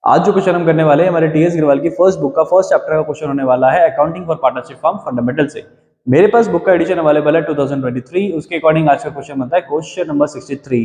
आज जो क्वेश्चन हम करने वाले हैं हमारे टीएस ग्रेवाल की फर्स्ट बुक का फर्स्ट चैप्टर का क्वेश्चन होने वाला है accounting for partnership firm fundamental से। मेरे पास बुक का एडिशन अवेलेबल है 2023। उसके अकॉर्डिंग आज का क्वेश्चन बनता है क्वेश्चन नंबर 63।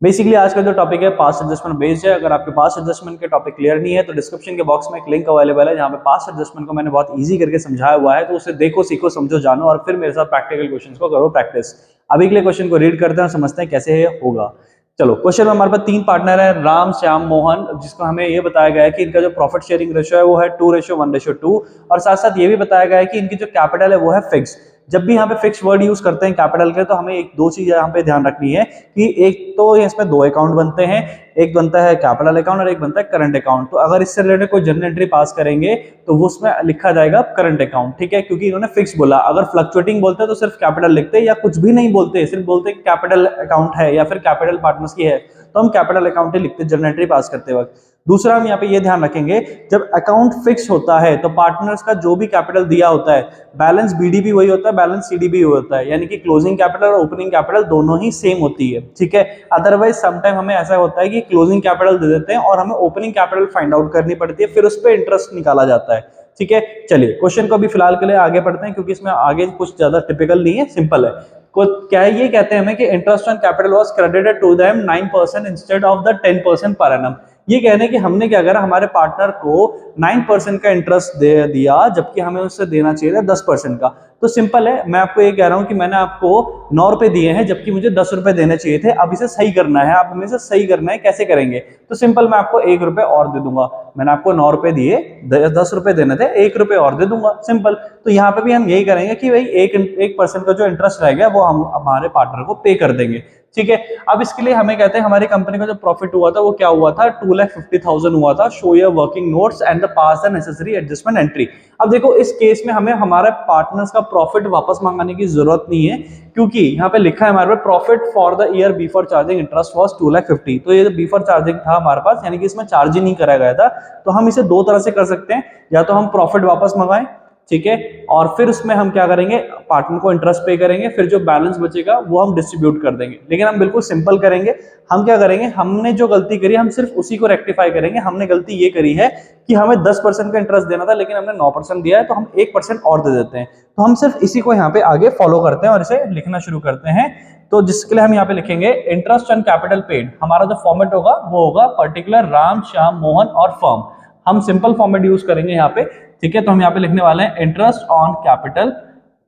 बेसिकली आज का जो टॉपिक है पास्ट एडजस्टमेंट बेस्ड है। अगर आपके पास्ट एडजस्टमेंट के टॉपिक क्लियर नहीं है तो डिस्क्रिप्शन के बॉक्स में एक लिंक अवेलेबल है जहां पे पास्ट एडजस्टमेंट को मैंने बहुत इजी करके समझाया हुआ है, तो उसे देखो, सीखो, समझो, जानो और फिर मेरे साथ प्रैक्टिकल क्वेश्चंस को करो प्रैक्टिस। अभी के लिए क्वेश्चन को रीड करते हैं और समझते हैं कैसे ये होगा। चलो, क्वेश्चन में हमारे पास तीन पार्टनर है, राम, श्याम, मोहन, जिसको हमें ये बताया गया है कि इनका जो प्रॉफिट शेयरिंग रेशियो है वो है 2:1:2 और साथ साथ ये भी बताया गया है कि इनकी जो कैपिटल है वो है फिक्स। जब भी यहाँ पे फिक्स वर्ड यूज करते हैं कैपिटल के, तो हमें एक दो चीज यहाँ पे ध्यान रखनी है कि एक तो इसमें दो अकाउंट बनते हैं, एक बनता है कैपिटल अकाउंट और एक बनता है करंट अकाउंट। तो अगर इससे रिलेटेड कोई जर्नल एंट्री पास करेंगे तो वो उसमें लिखा जाएगा करंट अकाउंट, ठीक है, क्योंकि इन्होंने फिक्स बोला। अगर फ्लक्चुएटिंग बोलते हैं तो सिर्फ कैपिटल लिखते हैं या कुछ भी नहीं बोलते, सिर्फ बोलते कैपिटल अकाउंट है या फिर कैपिटल पार्टनर्स की है, तो हम कैपिटल अकाउंट ही लिखते हैं जर्नल एंट्री पास करते वक्त। दूसरा हम यहाँ पे ये ध्यान रखेंगे, जब अकाउंट फिक्स होता है तो पार्टनर्स का जो भी कैपिटल दिया होता है, बैलेंस बीडी भी वही होता है, बैलेंस सीडी भी होता है, यानी कि क्लोजिंग कैपिटल और ओपनिंग कैपिटल दोनों ही सेम होती है, ठीक है। अदरवाइज समटाइम हमें ऐसा होता है कि क्लोजिंग कैपिटल दे देते हैं और हमें ओपनिंग कैपिटल फाइंड आउट करनी पड़ती है, फिर उस पर इंटरेस्ट निकाला जाता है, ठीक है। चलिए क्वेश्चन को अभी फिलहाल के लिए आगे पढ़ते हैं क्योंकि इसमें आगे कुछ ज्यादा टिपिकल नहीं है, सिंपल है। क्या है, ये कहते हैं हमें कि interest on capital was credited to them 9% instead of the 10% per annum. ये कहने कि हमने क्या करा, हमारे पार्टनर को 9% का इंटरेस्ट दे दिया जबकि हमें उससे देना चाहिए था 10% का। तो सिंपल है, मैं आपको ये कह रहा हूं कि मैंने आपको 9 रुपए दिए हैं जबकि मुझे 10 रुपए देने चाहिए थे। अब इसे सही करना है, आप हमें इसे सही करना है, कैसे करेंगे? तो सिंपल, मैं आपको 1 रुपए और दे दूंगा। मैंने आपको 9 रुपए दिए, 10 रुपए देने थे, 1 रुपए और दे दूंगा, सिंपल। तो यहाँ पे भी हम यही करेंगे कि भाई 1% का जो इंटरेस्ट रहेगा वो हम हमारे पार्टनर को पे कर देंगे, ठीक है। अब इसके लिए हमें कहते हैं हमारी कंपनी का जो प्रॉफिट हुआ था वो क्या हुआ था, 2,50,000 हुआ था। Show your working notes and the pass the necessary adjustment entry. अब देखो, इस केस में हमें हमारे पार्टनर्स का प्रॉफिट वापस मंगाने की जरूरत नहीं है क्योंकि यहाँ पे लिखा है हमारे पास profit for the year before charging interest was 2,50,000। तो ये बिफोर चार्जिंग था हमारे पास, यानी कि इसमें चार्ज ही नहीं करा गया था। तो हम इसे दो तरह से कर सकते हैं, या तो हम प्रॉफिट वापस मंगाएं, ठीक है, और फिर उसमें हम क्या करेंगे, पार्टनर को इंटरेस्ट पे करेंगे, फिर जो बैलेंस बचेगा वो हम डिस्ट्रीब्यूट कर देंगे। लेकिन हम बिल्कुल सिंपल करेंगे। हम क्या करेंगे, हमने जो गलती करी हम सिर्फ उसी को रेक्टिफाई करेंगे। हमने गलती ये करी है कि हमें 10% का इंटरेस्ट देना था लेकिन हमने 9% दिया है, तो हम 1% और दे देते हैं। तो हम सिर्फ इसी को यहाँ पे आगे फॉलो करते हैं और इसे लिखना शुरू करते हैं। तो जिसके लिए हम यहाँ पे लिखेंगे इंटरेस्ट ऑन कैपिटल पेड। हमारा जो फॉर्मेट होगा वो होगा पर्टिकुलर राम, श्याम, मोहन और फर्म। हम सिंपल फॉर्मेट यूज करेंगे यहाँ पे, ठीक है। तो हम यहाँ पे लिखने वाले हैं इंटरेस्ट ऑन कैपिटल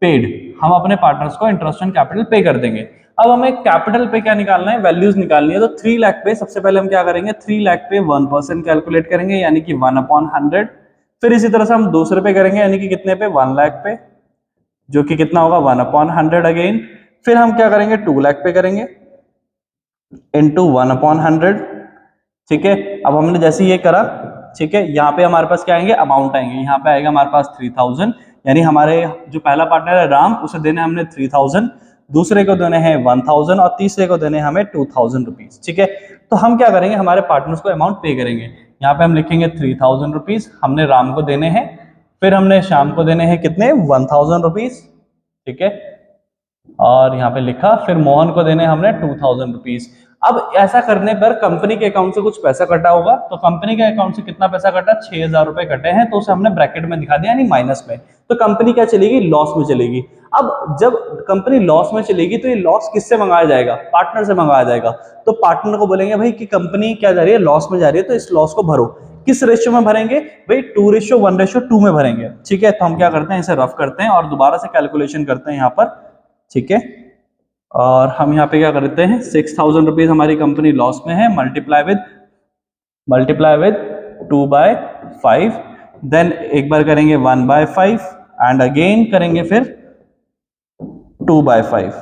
पेड। हम अपने पार्टनर्स को इंटरेस्ट ऑन कैपिटल पे कर देंगे। अब हमें कैपिटल पे क्या निकालना है, वैल्यूज निकालनी है। तो 3 लाख पे सबसे पहले हम क्या करेंगे, 3 लाख पे 1% कैलकुलेट करेंगे, यानी कि 1/100। फिर इसी तरह से हम दूसरे पे करेंगे, यानी कि कितने पे, 1 लाख पे, जो कि कितना होगा 1/100 अगेन। फिर हम क्या करेंगे, 2 लाख पे करेंगे इंटू 1/100, ठीक है। अब हमने जैसे ये करा, ठीक है, यहाँ पे हमारे पास क्या आएंगे, अमाउंट आएंगे। यहाँ पे आएगा हमारे पास 3000, यानी हमारे जो पहला पार्टनर है राम, उसे देने हमने 3000, दूसरे को देने हैं 1000 और तीसरे को देने हमें 2000 रुपीज, ठीक है। तो हम क्या करेंगे, हमारे पार्टनर्स को अमाउंट पे करेंगे। यहाँ पे हम लिखेंगे 3000 रुपीज हमने राम को देने हैं, फिर हमने श्याम को देने हैं कितने, 1000 रुपीज, ठीक है, और यहाँ पे लिखा, फिर मोहन को देने हमने 2000 रुपीज। अब ऐसा करने पर कंपनी के अकाउंट से कुछ पैसा कटा होगा, तो कंपनी के अकाउंट से कितना पैसा कटा, 6000 रुपए कटे हैं, तो उसे हमने ब्रैकेट में दिखा दिया, यानी माइनस में। तो कंपनी क्या चलेगी, लॉस में चलेगी। अब जब कंपनी लॉस में चलेगी तो ये लॉस किससे मंगाया जाएगा, पार्टनर से मंगाया जाएगा। तो पार्टनर को बोलेंगे भाई कि कंपनी क्या जा रही है, लॉस में जा रही है, तो इस लॉस को भरो। किस रेशियो में भरेंगे भाई, 2:1:2 में भरेंगे, ठीक है। तो हम क्या करते हैं, इसे रफ करते हैं और दोबारा से कैलकुलेशन करते हैं यहाँ पर, ठीक है। और हम यहाँ पे क्या करते हैं, 6000 रुपीज हमारी कंपनी लॉस में है, मल्टीप्लाई विद 2/5, देन एक बार करेंगे 1/5 एंड अगेन करेंगे फिर 2/5,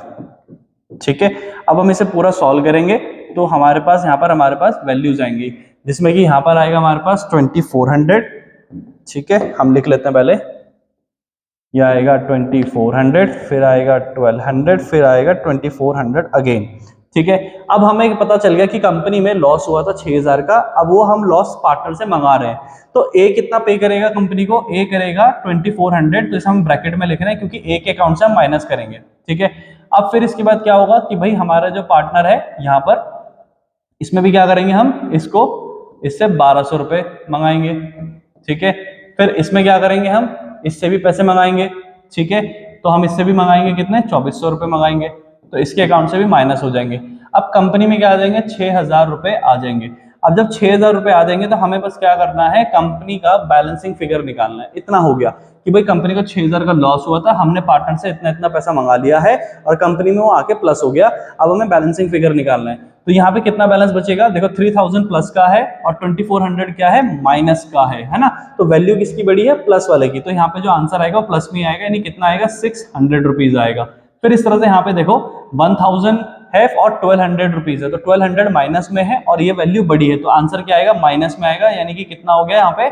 ठीक है। अब हम इसे पूरा सॉल्व करेंगे तो हमारे पास यहाँ पर हमारे पास वैल्यूज आएंगी, जिसमें कि यहाँ पर आएगा हमारे पास 2400, ठीक है। हम लिख लेते हैं पहले, यह आएगा 2400, फिर आएगा 1200, फिर आएगा 2400 अगेन, ठीक है। अब हमें पता चल गया कि कंपनी में लॉस हुआ था 6000 का। अब वो हम लॉस पार्टनर से मंगा रहे हैं, तो ए कितना पे करेगा कंपनी को, ए करेगा 2400। तो इसे हम ब्रैकेट में लिख रहे हैं क्योंकि ए के अकाउंट से हम माइनस करेंगे, ठीक है। अब फिर इसके बाद क्या होगा कि भाई हमारा जो पार्टनर है यहाँ पर, इसमें भी क्या करेंगे, हम इसको इससे 1200 रुपए मंगाएंगे, ठीक है। फिर इसमें क्या करेंगे हम, इससे भी पैसे मंगाएंगे, ठीक है। तो हम इससे भी मंगाएंगे कितने, 2400 रुपए मंगाएंगे, तो इसके अकाउंट से भी माइनस हो जाएंगे। अब कंपनी में क्या आ जाएंगे, 6000 रुपए आ जाएंगे। अब जब 6000 रुपए आ जाएंगे तो हमें बस क्या करना है, कंपनी का बैलेंसिंग फिगर निकालना है। इतना हो गया कि भाई कंपनी को 6000 का लॉस हुआ था, हमने पार्टनर से इतना इतना पैसा मंगा लिया है और कंपनी में वो आके प्लस हो गया। अब हमें बैलेंसिंग फिगर निकालना है। तो यहाँ पे कितना बैलेंस बचेगा, देखो 3000 प्लस का है और 2400 क्या है, माइनस का है ना। तो वैल्यू किसकी बड़ी है, प्लस वाले की। तो यहाँ पे जो आंसर आएगा वो प्लस में आएगा, यानी कितना आएगा, 600 रुपीज आएगा। फिर इस तरह से यहाँ पे देखो 1000 है और 1200 रुपीज है, तो 1200 माइनस में है और ये वैल्यू बड़ी है, तो आंसर क्या आएगा, माइनस में आएगा, यानी कि कितना हो गया यहाँ पे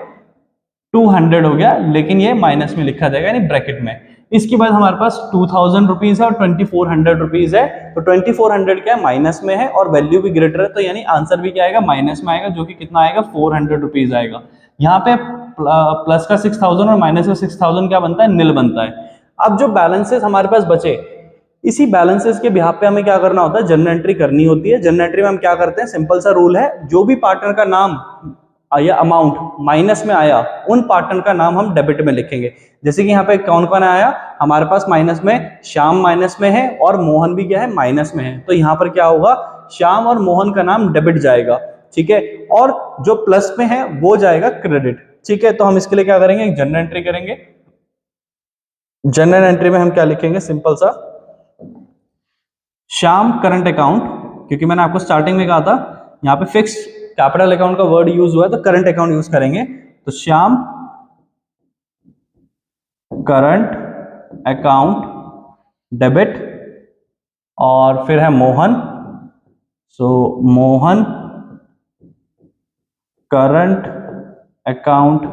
200 हो गया, लेकिन ये माइनस में लिखा जाएगा, यानी ब्रैकेट में। इसके बाद हमारे पास 2000 रुपीज है और 2400 रुपीज है, तो 2400 क्या है, माइनस में है और वैल्यू भी ग्रेटर है, तो यानी आंसर भी क्या आएगा, माइनस में आएगा, जो कि कितना आएगा, 400 रुपीज आएगा। यहाँ पे प्लस का 6000 और माइनस का 6000 क्या बनता है, निल बनता है। अब जो बैलेंसेस हमारे पास बचे, इसी बैलेंसेस के बिहाफ पे हमें क्या करना होता है, जर्नल एंट्री करनी होती है। जर्नल एंट्री में हम क्या करते हैं, सिंपल सा रूल है, जो भी पार्टनर का नाम या अमाउंट माइनस में आया, उन पार्टनर का नाम हम डेबिट में लिखेंगे। जैसे कि यहाँ पे कौन कौन आया हमारे पास माइनस में, श्याम माइनस में है और मोहन भी क्या है, माइनस में है, तो यहाँ पर क्या होगा, श्याम और मोहन का नाम डेबिट जाएगा, ठीक है, और जो प्लस में है वो जाएगा क्रेडिट, ठीक है। तो हम इसके लिए क्या करेंगे, एक जर्नल एंट्री करेंगे। जर्नल एंट्री में हम क्या लिखेंगे, सिंपल सा, श्याम करंट अकाउंट, क्योंकि मैंने आपको स्टार्टिंग में कहा था यहाँ पे फिक्स कैपिटल अकाउंट का वर्ड यूज हुआ है, तो करंट अकाउंट यूज करेंगे। तो श्याम करंट अकाउंट डेबिट, और फिर है Mohan, so Mohan current account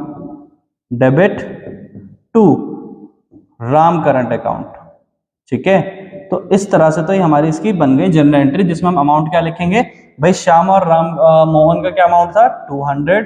debit to Ram current account, ठीक है। तो इस तरह से तो ये हमारी इसकी बन गई जनरल एंट्री, जिसमें हम अमाउंट क्या लिखेंगे, भाई श्याम और राम मोहन का क्या अमाउंट था, 200,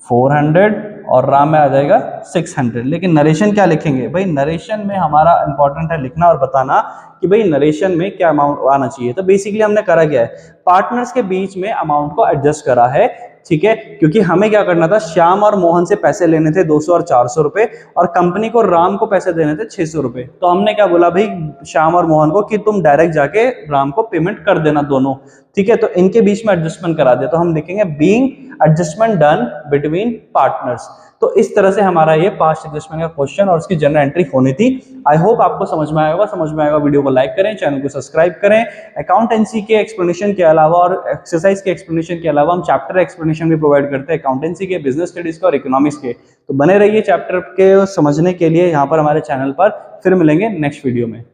400 और राम में आ जाएगा 600। लेकिन नरेशन क्या लिखेंगे, भाई नरेशन में हमारा इंपॉर्टेंट है लिखना और बताना कि भाई नरेशन में क्या अमाउंट आना चाहिए। तो बेसिकली हमने करा क्या है, पार्टनर्स के बीच में अमाउंट को एडजस्ट करा है, ठीक है, क्योंकि हमें क्या करना था, श्याम और मोहन से पैसे लेने थे 200 और 400 रुपए, और कंपनी को राम को पैसे देने थे 600 रुपए। तो हमने क्या बोला भाई श्याम और मोहन को कि तुम डायरेक्ट जाके राम को पेमेंट कर देना दोनों, ठीक है। तो इनके बीच में एडजस्टमेंट करा दिया, तो हम लिखेंगे being adjustment done between partners. तो इस तरह से हमारा ये पास्ट एडजस्टमेंट का क्वेश्चन और उसकी जनरल एंट्री होनी थी। आई होप आपको समझ में आया होगा। समझ में आएगा वीडियो को लाइक करें, चैनल को सब्सक्राइब करें। अकाउंटेंसी के एक्सप्लेनेशन के अलावा और एक्सरसाइज के एक्सप्लेनेशन के अलावा हम चैप्टर एक्सप्लेनेशन भी प्रोवाइड करते हैं, अकाउंटेंसी के, बिजनेस स्टडीज के और इकोनॉमिक्स के। तो बने रहिए चैप्टर के समझने के लिए यहाँ पर हमारे चैनल पर। फिर मिलेंगे नेक्स्ट वीडियो में।